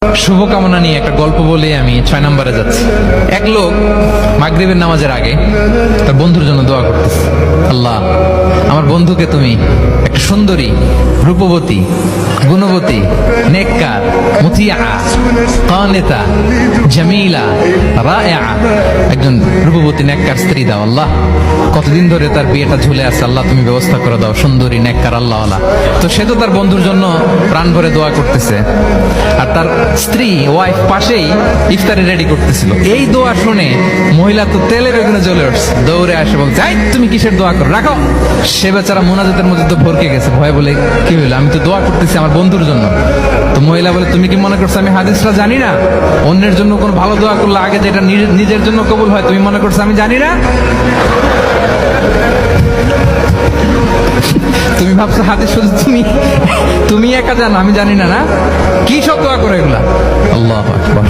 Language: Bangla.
শুভকামনা নিয়ে একটা গল্প বলে আমি 6 নম্বরে যাচ্ছি। এক লোক মাগরিবের নামাজের আগে তার বন্ধুর জন্য দোয়া করতেছে, আল্লাহ আমার বন্ধুকে তুমি একটা সুন্দরী, রূপবতী, গুণবতী, নেককার, মুতিয়া, কানিতা, জামিলা, রায়া, একজন রূপবতী নেককার স্ত্রী দাও আল্লাহ। কতদিন ধরে তার বিয়েটা ঝুলে আছে, আল্লাহ তুমি ব্যবস্থা করে দাও, সুন্দরী, নেককার, আল্লাহওয়ালা। তো সে তো তার বন্ধুর জন্য প্রাণ ভরে দোয়া করতেছে, আর তার স্ত্রী ওয়াইফ পাশেই ইফতারি রেডি করতেছিল। এই দোয়া শুনে মহিলা তো তেলের ওখানে জ্বলে উঠছে, দৌড়ে আসে বলছে, এই তুমি কিসের দোয়া করো, রাখো। সে বেচারা মোনাজাতের মধ্যে তো ভরকে গেছে, ভয় বলে কি হইলো, আমি তো দোয়া করতেছি আমার বন্ধুর জন্য। তো মহিলা বলে, তুমি কি মনে করছো আমি হাদিসটা জানি না? অন্যের জন্য কোন ভালো দোয়া করলে আগে যেটা নিজের জন্য কবুল হয়, তুমি মনে করছো আমি জানি না? তুমি ভাবছো হাদিস শুধু তুমি একা জানো, আমি জানি না? না কি সব দোয়া করে এগুলা? আল্লাহু আকবার।